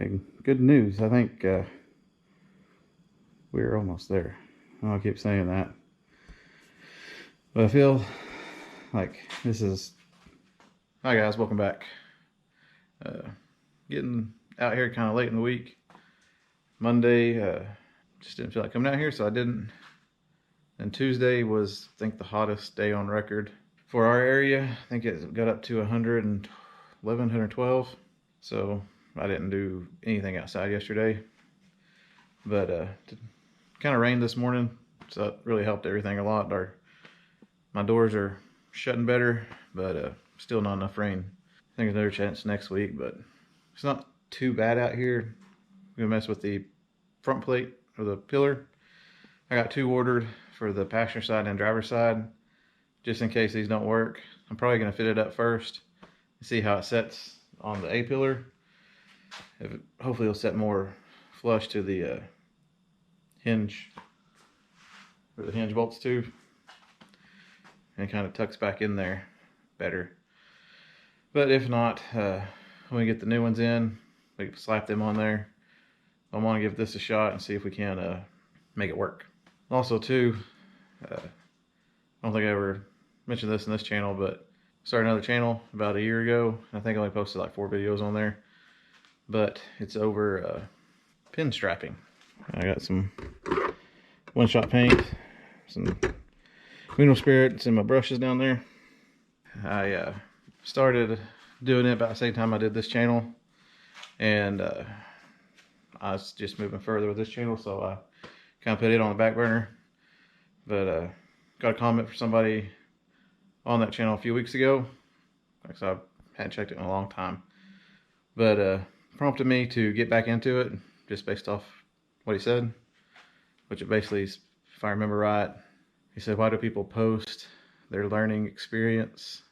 Okay, good news. I think we're almost there. I'll keep saying that. But I feel like this is... Hi guys, welcome back. Getting out here kind of late in the week. Monday, just didn't feel like coming out here, so I didn't. And Tuesday was, I think, the hottest day on record for our area. I think it got up to 111, 112. So I didn't do anything outside yesterday. But it kind of rained this morning, so that really helped everything a lot. My doors are shutting better, but still not enough rain. I think there's another chance next week, but it's not too bad out here. I'm gonna mess with the front plate or the pillar. I got 2 ordered for the passenger side and driver's side, just in case these don't work. I'm probably gonna fit it up first and see how it sets on the A pillar. Hopefully it'll set more flush to the hinge, where the hinge bolts to, and it kind of tucks back in there better. But if not, when we get the new ones in, we can slap them on there. I want to give this a shot and see if we can make it work. Also too, I don't think I ever mentioned this in this channel, but I started another channel about a year ago. I think I only posted like 4 videos on there, but it's over pin strapping. I got some one-shot paint, some mineral spirits, and my brushes down there. I started doing it about the same time I did this channel, and I was just moving further with this channel, so I kind of put it on the back burner. But got a comment from somebody on that channel a few weeks ago. Like, so I hadn't checked it in a long time, but prompted me to get back into it just based off what he said, which it basically, if I remember right, he said, why do people post their learning experience?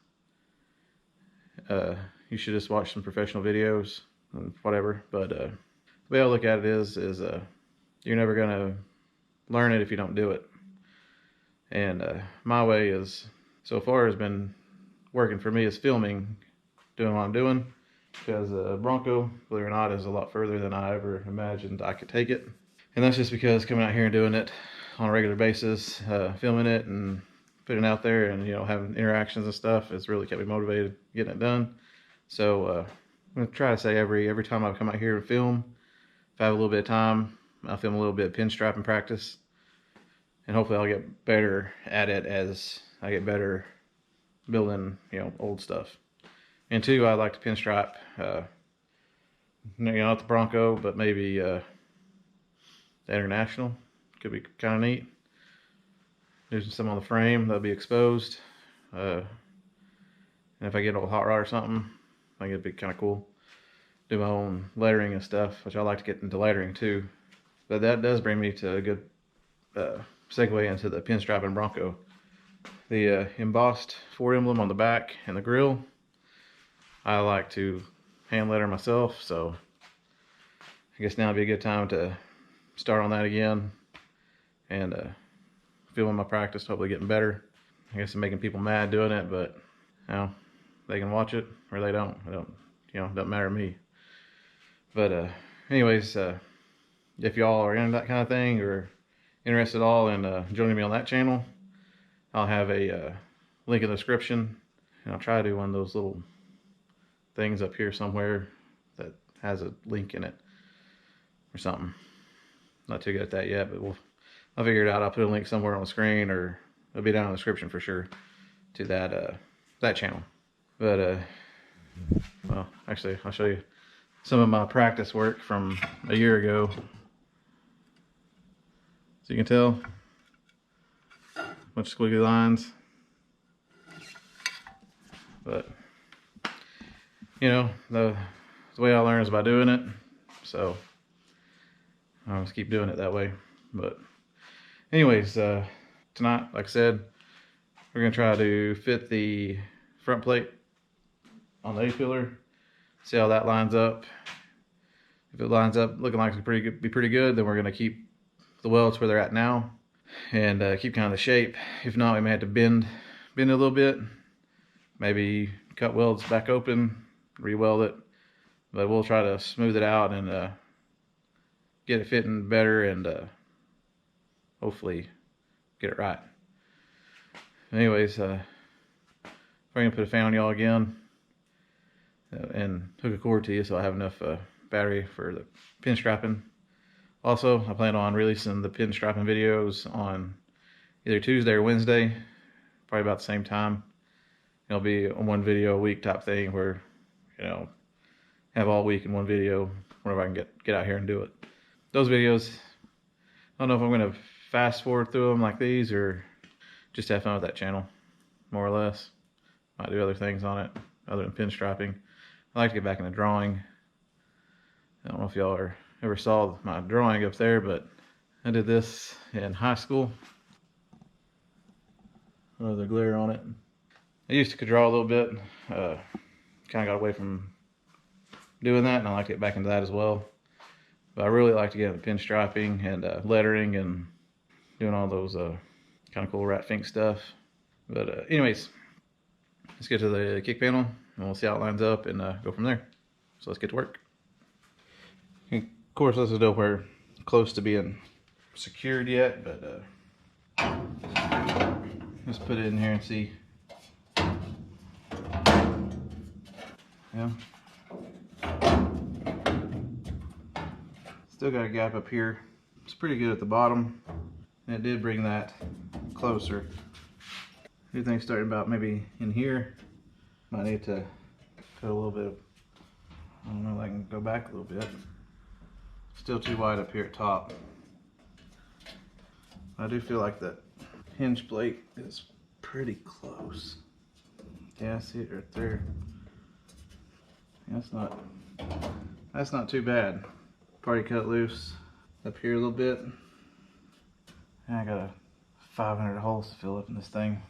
You should just watch some professional videos and whatever. But the way I look at it is you're never gonna learn it if you don't do it. And my way is, so far, has been working for me is filming, doing what I'm doing, because Bronco, believe it or not, is a lot further than I ever imagined I could take it. And that's just because coming out here and doing it on a regular basis, filming it and putting it out there, and having interactions and stuff, has really kept me motivated getting it done. So I'm gonna try to say every time I come out here and film, if I have a little bit of time, I'll film a little bit of pin strapping practice, and hopefully I'll get better at it as I get better building old stuff. And 2, I like to pin strap, not the Bronco, but maybe the International. Could be kind of neat. There's some on the frame that'll be exposed. And if I get a hot rod or something, I think it'd be kind of cool. Do my own lettering and stuff, which I like to get into lettering too. But that does bring me to a good segue into the pin strapping Bronco. The embossed Ford emblem on the back and the grill, I like to hand letter myself, so I guess now would be a good time to start on that again and filming my practice, hopefully getting better. I guess I'm making people mad doing it, but they can watch it or they don't. It doesn't matter to me. But anyways, if y'all are into that kind of thing or interested at all in joining me on that channel, I'll have a link in the description, and I'll try to do one of those little things up here somewhere that has a link in it or something. Not too good at that yet, but I'll figure it out. I'll put a link somewhere on the screen, or it'll be down in the description for sure, to that channel. But well, actually, I'll show you some of my practice work from a year ago. So you can tell, bunch of squiggly lines. But the way I learn is by doing it, so I'll just keep doing it that way. But anyways, tonight, like I said, we're gonna try to fit the front plate on the A pillar, see how that lines up. If it lines up looking like it's be pretty good, then we're gonna keep the welds where they're at now and keep kind of the shape. If not, we may have to bend a little bit, maybe cut welds back open, re-weld it, but we'll try to smooth it out and get it fitting better and hopefully get it right. Anyways, I'm gonna put a fan on y'all again and hook a cord to you so I have enough battery for the pin strapping. Also, I plan on releasing the pin strapping videos on either Tuesday or Wednesday, probably about the same time. It'll be a one video a week type thing where, you know, have all week in one video whenever I can get out here and do it. Those videos, I don't know if I'm going to fast forward through them like these or just have fun with that channel, more or less. Might do other things on it other than pin strapping. I like to get back into drawing. I don't know if y'all ever saw my drawing up there, but I did this in high school. Oh, the glare on it. I used to draw a little bit. Kind of got away from doing that, and I like to get back into that as well. But I really like to get into pin striping and lettering and doing all those kind of cool rat fink stuff. But anyways, let's get to the kick panel and we'll see how it lines up and go from there. So let's get to work. And of course, this is nowhere close to being secured yet, but let's put it in here and see. Yeah. Still got a gap up here. It's pretty good at the bottom. And it did bring that closer. I do think starting about maybe in here. Might need to put a little bit of, I don't know if I can go back a little bit. Still too wide up here at top. I do feel like that hinge plate is pretty close. Yeah, I see it right there. That's not too bad. Probably cut loose up here a little bit. And I got 500 holes to fill up in this thing.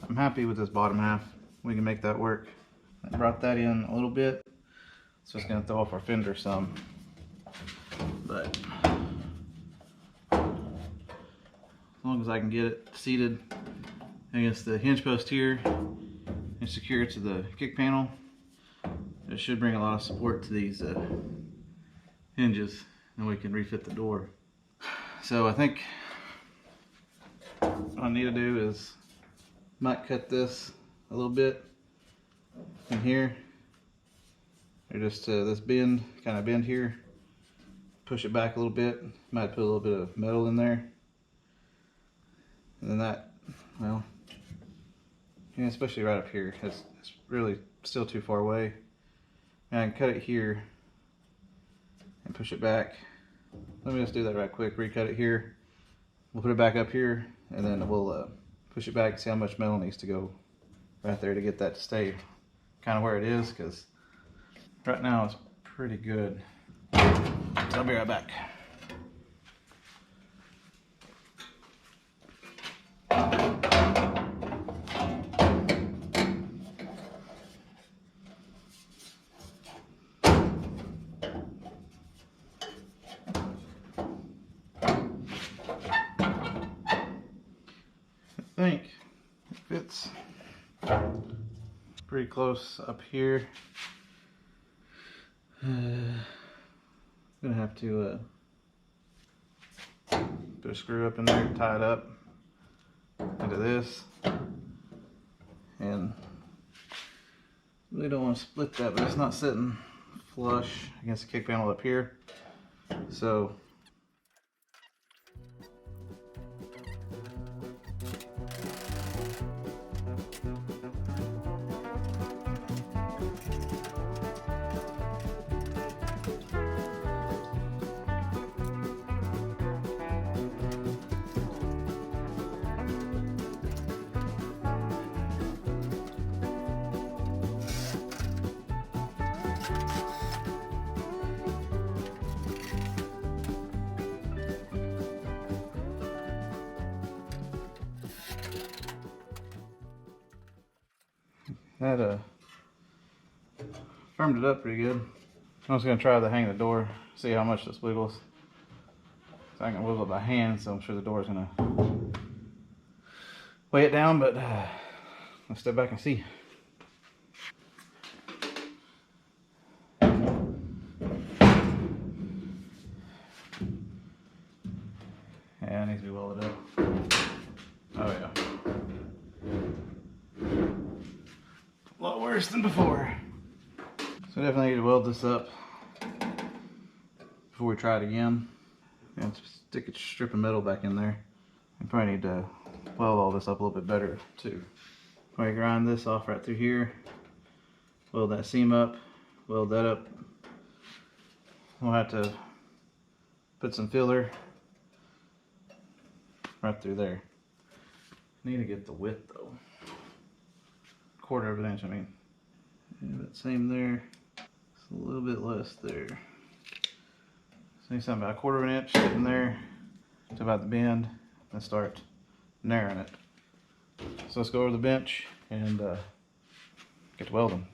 I'm happy with this bottom half. We can make that work. I brought that in a little bit, so it's gonna throw off our fender some. But as long as I can get it seated against the hinge post here and secure it to the kick panel, it should bring a lot of support to these hinges, and we can refit the door. So I think what I need to do is might cut this a little bit in here, or just this bend, kind of bend here, push it back a little bit, might put a little bit of metal in there, and then that, well, yeah, especially right up here, it's really still too far away. And I can cut it here and push it back. Let me just do that right quick, recut it here. We'll put it back up here, and then we'll push it back and see how much metal needs to go right there to get that to stay kind of where it is, because right now it's pretty good. So I'll be right back. I think it fits pretty close up here. I'm gonna have to put a screw up in there, tie it up into this, and really don't want to split that, but it's not sitting flush against the kick panel up here, so that firmed it up pretty good. I'm just gonna try to hang the door, see how much this wiggles. So I can wiggle it by hand, so I'm sure the door is gonna weigh it down, but let's step back and see. that needs to be welded up. Oh yeah. A lot worse than before. So definitely need to weld this up before we try it again. And stick a strip of metal back in there. I probably need to weld all this up a little bit better too. Probably grind this off right through here. Weld that seam up. Weld that up. We'll have to put some filler right through there. Need to get the width though. 1/4 of an inch, I mean. Yeah, but same there. It's a little bit less there. So need something about 1/4 of an inch sitting there to about the bend and start narrowing it. So let's go over the bench and get to welding.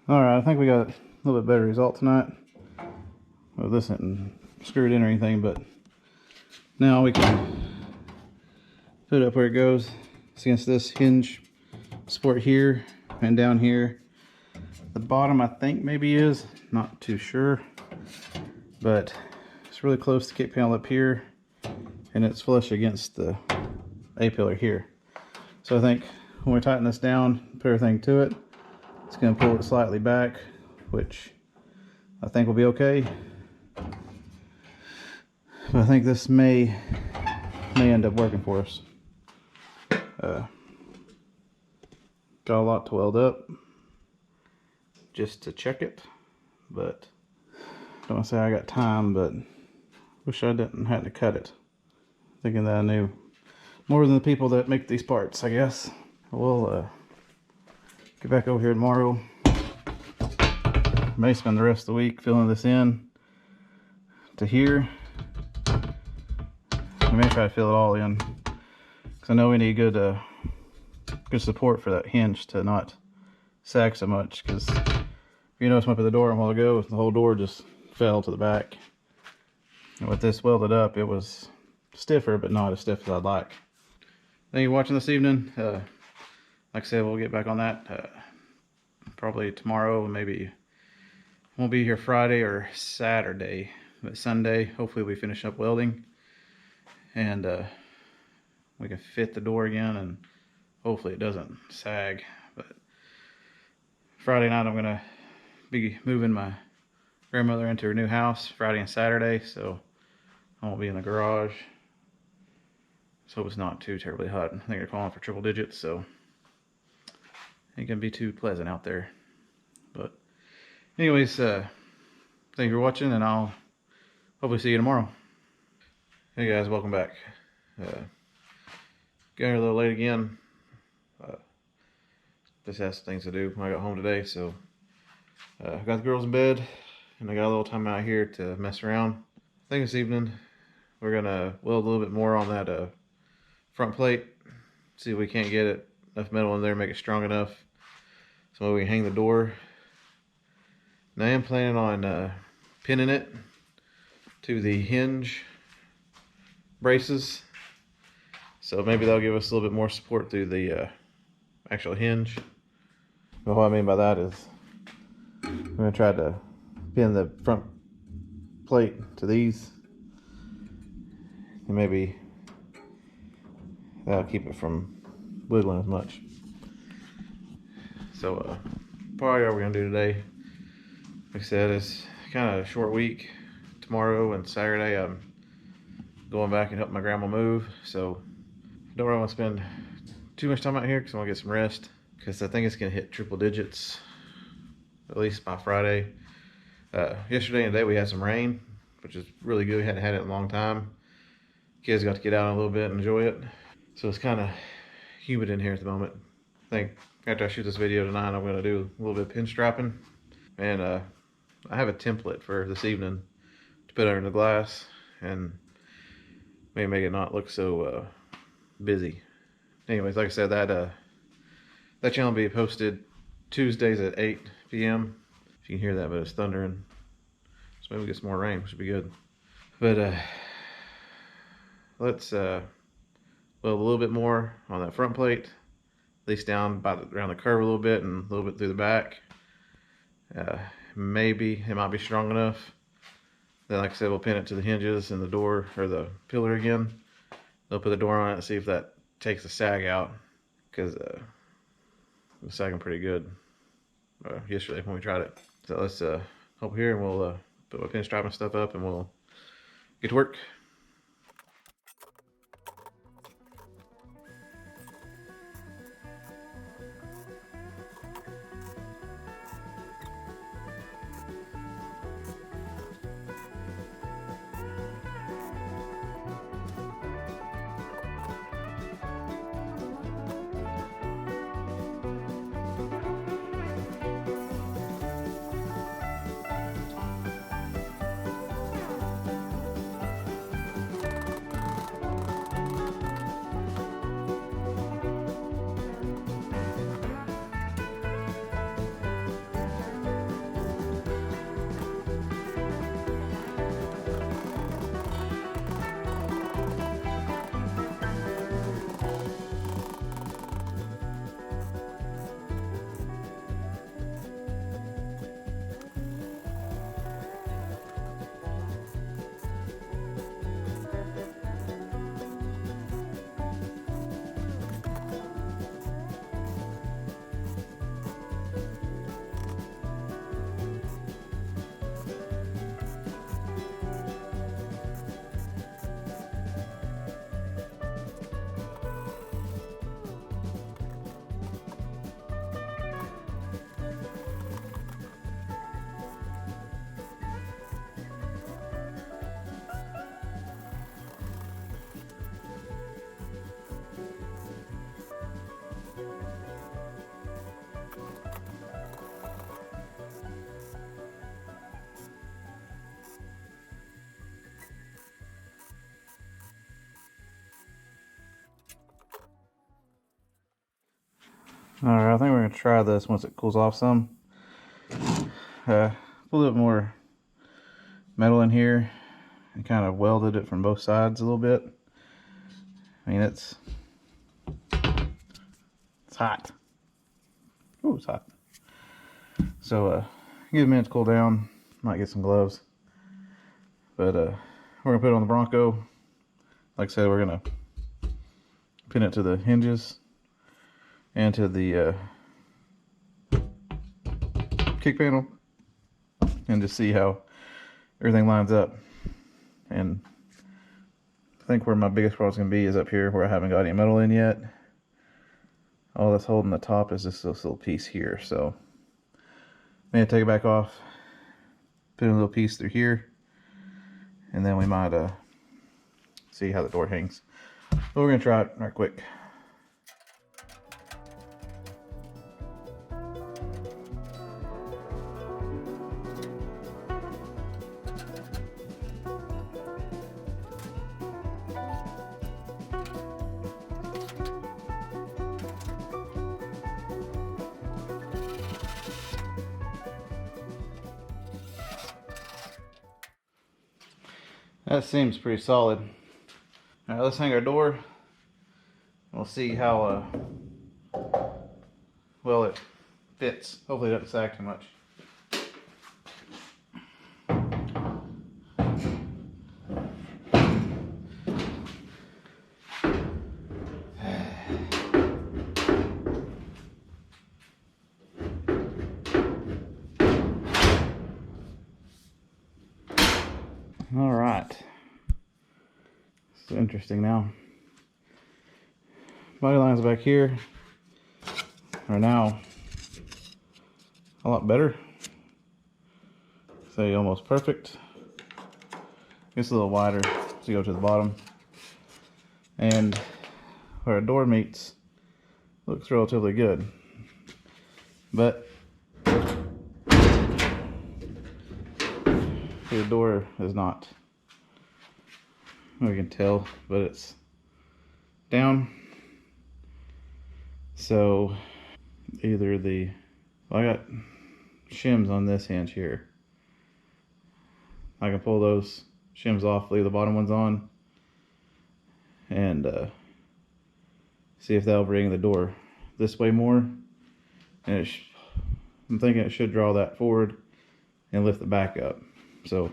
Alright, I think we got a little bit better result tonight. Well, this isn't screwed in or anything, but now we can put it up where it goes. It's against this hinge support here and down here. The bottom I think maybe is, not too sure, but it's really close to the kick panel up here, and it's flush against the A-pillar here. So I think when we tighten this down, put everything to it, it's going to pull it slightly back, which I think will be okay. But I think this may end up working for us. Got a lot to weld up just to check it, but don't want to say I got time, but wish I didn't have to cut it. Thinking that I knew more than the people that make these parts, I guess. We'll get back over here tomorrow. May spend the rest of the week filling this in to here. We may try to fill it all in, because I know we need good support for that hinge to not sag so much. Because if you notice, I went up at the door a while ago, the whole door just fell to the back. And with this welded up, it was stiffer, but not as stiff as I'd like. Thank you for watching this evening. Like I said, we'll get back on that probably tomorrow. Maybe won't be here Friday or Saturday, but Sunday hopefully we finish up welding and we can fit the door again, and hopefully it doesn't sag. But Friday night I'm gonna be moving my grandmother into her new house Friday and Saturday, so I won't be in the garage. So it's not too terribly hot. I think they're calling for triple digits, so ain't gonna be too pleasant out there. But anyways, thank you for watching, and I'll hopefully see you tomorrow. Hey guys, welcome back. Got here a little late again. Just had some things to do when I got home today, so I got the girls in bed, and I got a little time out here to mess around. I think this evening we're gonna weld a little bit more on that front plate. See if we can't get it enough metal in there, make it strong enough, so we can hang the door. And I am planning on pinning it to the hinge braces, so maybe that'll give us a little bit more support through the actual hinge. But what I mean by that is I'm going to try to pin the front plate to these, and maybe that'll keep it from wiggling as much. So probably what we're going to do today, like I said, it's kind of a short week. Tomorrow and Saturday I'm going back and help my grandma move, so I don't really want to spend too much time out here because I want to get some rest, because I think it's going to hit triple digits at least by Friday. Yesterday and today we had some rain, which is really good. We hadn't had it in a long time. Kids got to get out a little bit and enjoy it. So it's kind of humid in here at the moment. I think after I shoot this video tonight, I'm going to do a little bit of pinstriping. And I have a template for this evening to put under the glass and maybe make it not look so busy. Anyways, like I said, that channel will be posted Tuesdays at 8 p.m. If you can hear that, but it's thundering. So maybe we get some more rain, which would be good. But let's weld a little bit more on that front plate, at least down by around the curve a little bit and a little bit through the back. Maybe it might be strong enough. Then, like I said, we'll pin it to the hinges and the door, or the pillar again. They'll put the door on it and see if that takes the sag out, because it was sagging pretty good yesterday when we tried it. So let's help here, and we'll put my pinstriping stuff up, and we'll get to work. Alright, I think we're going to try this once it cools off some. Put a little more metal in here and kind of welded it from both sides a little bit. I mean, it's hot. Ooh, it's hot. So give it a minute to cool down. Might get some gloves. But we're going to put it on the Bronco. Like I said, we're going to pin it to the hinges and to the kick panel, and just see how everything lines up. And I think where my biggest problem is going to be is up here where I haven't got any metal in yet. All that's holding the top is just this little piece here, so I'm going to take it back off, put a little piece through here, and then we might see how the door hangs. But we're going to try it right quick. That seems pretty solid. All right, let's hang our door. We'll see how well it fits. Hopefully it doesn't sag too much. All right. It's interesting now. Body lines back here are now a lot better. Say almost perfect. It's a little wider to go to the bottom. And where a door meets looks relatively good. But the door is not. We can tell, but it's down. So either I got shims on this hinge here. I can pull those shims off, leave the bottom ones on, and see if that'll bring the door this way more. And I'm thinking it should draw that forward and lift the back up. So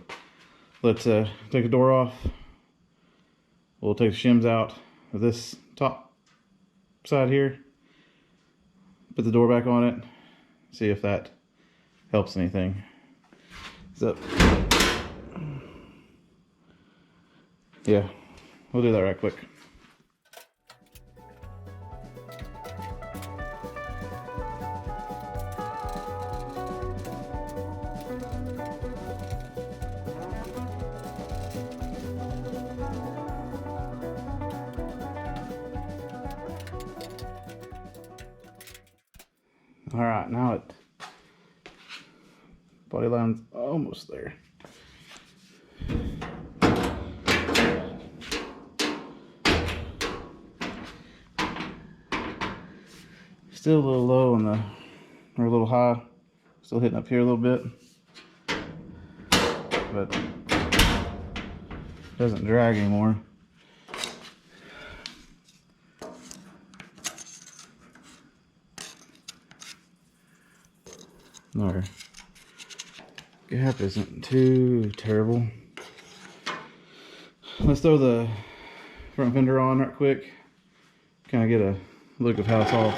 let's take the door off. We'll take the shims out of this top side here, put the door back on it, see if that helps anything. So, yeah, we'll do that right quick. All right, now it body line's almost there. Still a little low on the, or a little high. Still hitting up here a little bit, but doesn't drag anymore. Our gap isn't too terrible. Let's throw the front fender on right quick. Kind of get a look of how it's all.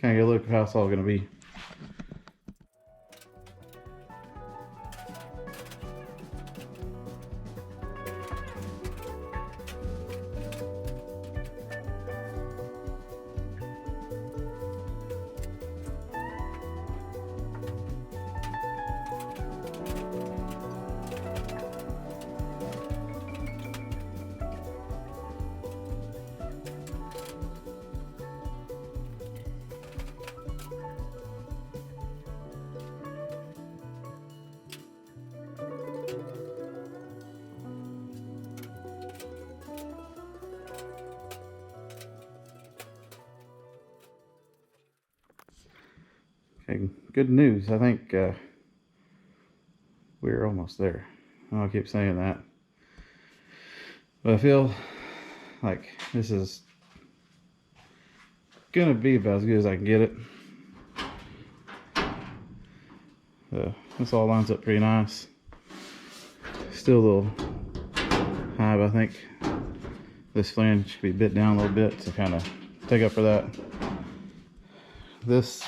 Going to be. Okay, good news. I think we're almost there. I keep saying that, but I feel like this is gonna be about as good as I can get it. This all lines up pretty nice. Still a little high, but I think this flange should be bit down a little bit to kind of take up for that. This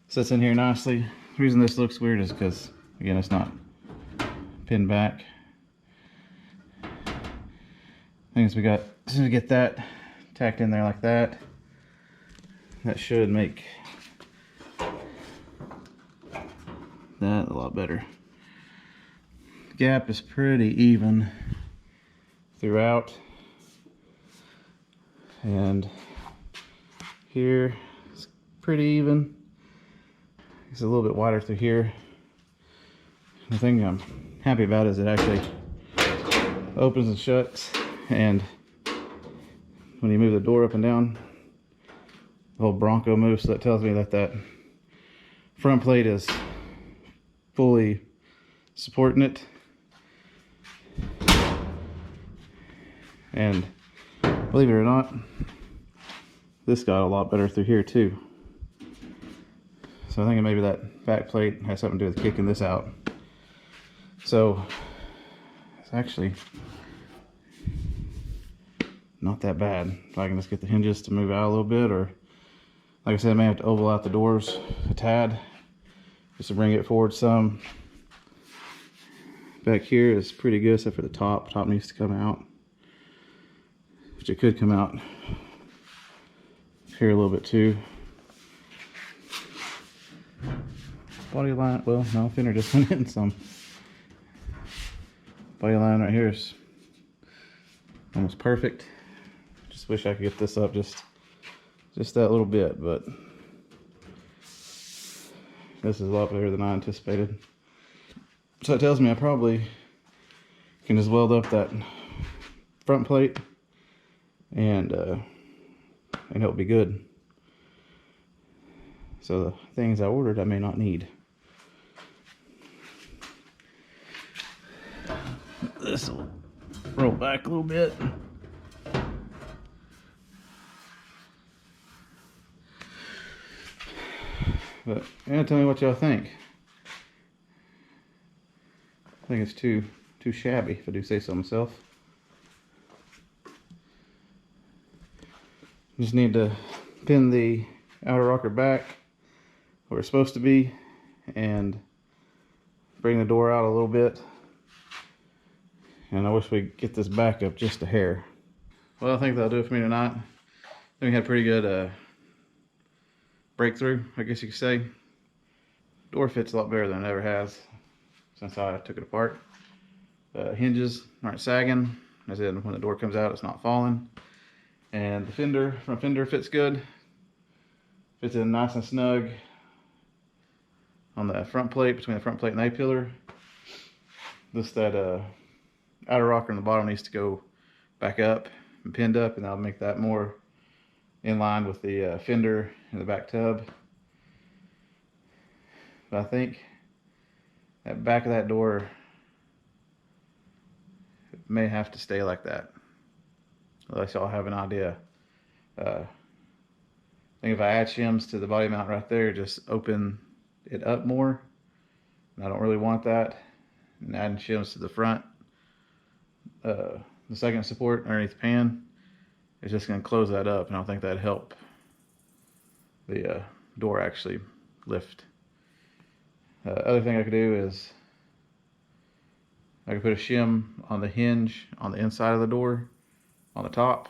sits in here nicely. The reason this looks weird is because, again, it's not pinned back. As soon as we get that tacked in there like that, that should make that a lot better. Gap is pretty even throughout, and here it's pretty even. It's a little bit wider through here. The thing I'm happy about is it actually opens and shuts, and when you move the door up and down, the whole Bronco moves, so that tells me that that front plate is fully supporting it. And believe it or not, this got a lot better through here too. So I think maybe that back plate has something to do with kicking this out. So it's actually not that bad. If I can just get the hinges to move out a little bit, or like I said, I may have to oval out the doors a tad just to bring it forward some. Back here is pretty good except for the top. Top needs to come out, which it could come out here a little bit too. Body line, well, no, fender just went in some. Body line right here is almost perfect. Just wish I could get this up just that little bit, but this is a lot better than I anticipated. So it tells me I probably can just weld up that front plate and it'll be good. So the things I ordered I may not need. This will roll back a little bit. But yeah, tell me what y'all think. I think it's too shabby, if I do say so myself. Just need to pin the outer rocker back where it's supposed to be and bring the door out a little bit. And I wish we'd get this back up just a hair. Well, I think that'll do it for me tonight. I think we had a pretty good breakthrough, I guess you could say. Door fits a lot better than it ever has since I took it apart. Hinges aren't sagging. As in, when the door comes out, it's not falling. And the fender, front fender, fits good. Fits in nice and snug on the front plate, between the front plate and A-pillar. Just that outer rocker on the bottom needs to go back up and pinned up, and that'll make that more in line with the fender and the back tub. But I think that back of that door may have to stay like that, unless y'all have an idea. I think if I add shims to the body mount right there, just open it up more, and I don't really want that. And adding shims to the front, the second support underneath the pan, is just going to close that up, and I don't think that'd help the door actually lift. Other thing I could do is I could put a shim on the hinge on the inside of the door on the top,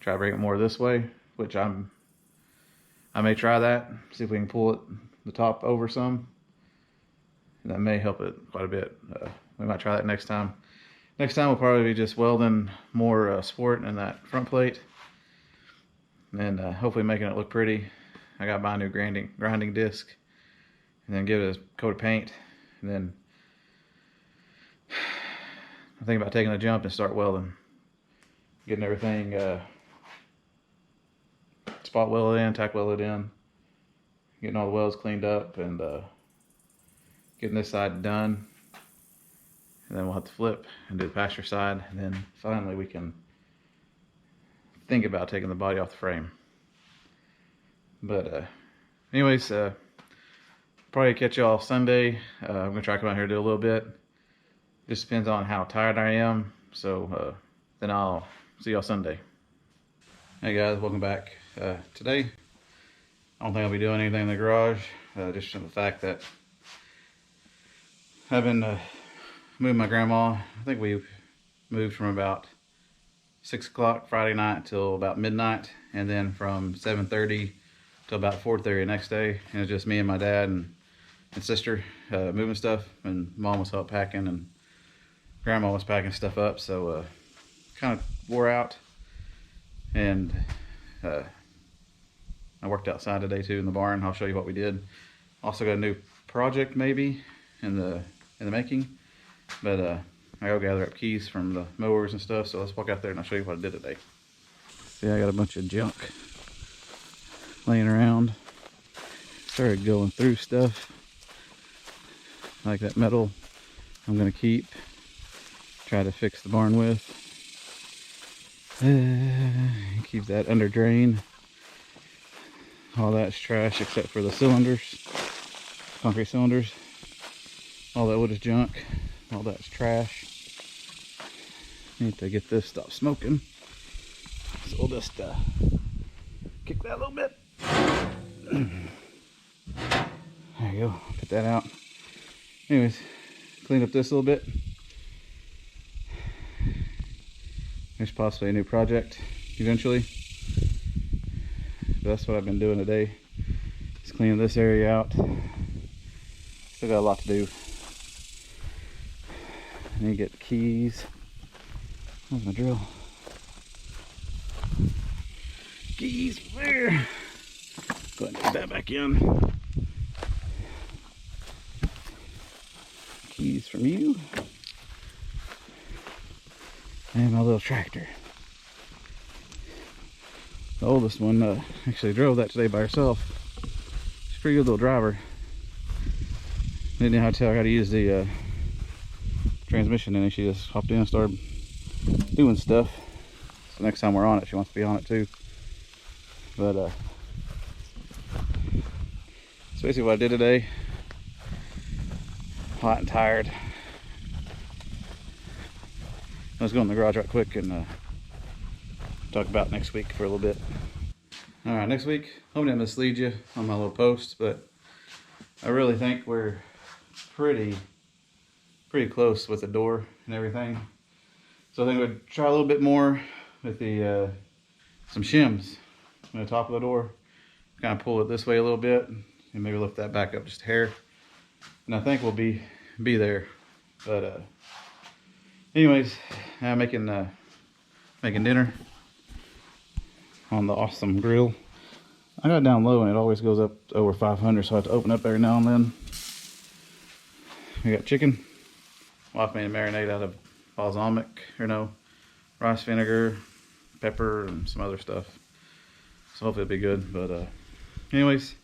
try to bring it more this way, which I may try that, see if we can pull it the top over some, and that may help it quite a bit. We might try that next time. Next time we'll probably be just welding more support in that front plate, and hopefully making it look pretty. I got to buy a new grinding disc, and then give it a coat of paint, and then I'm thinking about taking a jump and start welding, getting everything spot welded in, tack welded in, getting all the welds cleaned up, and getting this side done. And then we'll have to flip and do the passenger side, and then finally we can think about taking the body off the frame. But anyways, probably catch y'all Sunday. I'm gonna try to come out here and do a little bit. Just depends on how tired I am. So then I'll see y'all Sunday. Hey guys, welcome back. Today, I don't think I'll be doing anything in the garage, just from the fact that I've been moving my grandma. I think we've moved from about 6 o'clock Friday night till about midnight, and then from 7:30 till about 4:30 the next day. And it's just me and my dad and sister moving stuff, and mom was help packing, and grandma was packing stuff up. So kind of wore out, and I worked outside today too in the barn. I'll show you what we did. Also got a new project maybe in the making, but I go gather up keys from the mowers and stuff. So let's walk out there and I'll show you what I did today. See, I got a bunch of junk laying around. Started going through stuff like that metal I'm gonna keep, try to fix the barn with. Keep that under drain. All that's trash except for the cylinders, concrete cylinders. All that wood is junk. All that's trash. Need to get this stop smoking. So we'll just kick that a little bit. There you go. Put that out. Anyways, clean up this a little bit. There's possibly a new project eventually. But that's what I've been doing today. Just cleaning this area out. Still got a lot to do. I need to get the keys. Where's my drill? Keys there. Go ahead and put that back in. Keys from you. And my little tractor. The oldest one actually drove that today by herself. She's a pretty good little driver. Didn't know how to tell her how to use the transmission, and then she just hopped in and started doing stuff. So next time we're on it, she wants to be on it too. But that's basically what I did today. Hot and tired. Let's go in the garage right quick and talk about next week for a little bit. Alright, next week, hoping to mislead you on my little post, but I really think we're pretty close with the door and everything. So I think we'd try a little bit more with the some shims on the top of the door. Kind of pull it this way a little bit and maybe lift that back up just a hair. And I think we'll be there. But anyways, I'm making dinner on the awesome grill. I got it down low and it always goes up over 500, so I have to open up every now and then. We got chicken. Wife made a marinade out of balsamic, rice vinegar, pepper, and some other stuff. So hopefully it'll be good. But anyways,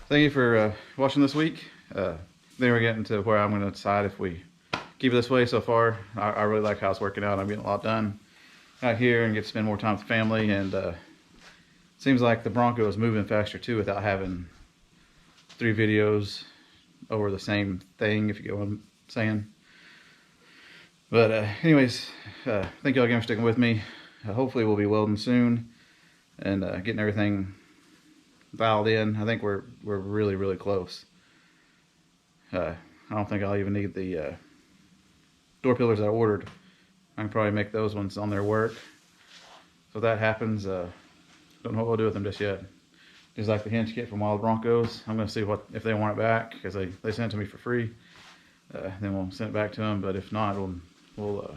thank you for watching this week. Then we're getting to where I'm going to decide if we keep it this way. So far, I really like how it's working out. I'm getting a lot done out here and get to spend more time with the family. And seems like the Bronco is moving faster too without having 3 videos over the same thing, if you get what I'm saying. But anyways, thank you all again for sticking with me. Hopefully we'll be welding soon and getting everything dialed in. I think we're really close. I don't think I'll even need the door pillars I ordered. I can probably make those ones on their work. So if that happens, don't know what we'll do with them just yet. Just like the hinge kit from Wild Broncos. I'm going to see if they want it back, because they sent it to me for free. Then we'll send it back to them. But if not, we'll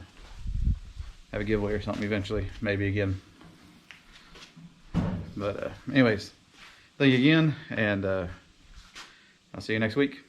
have a giveaway or something eventually, maybe again. But anyways, thank you again, and I'll see you next week.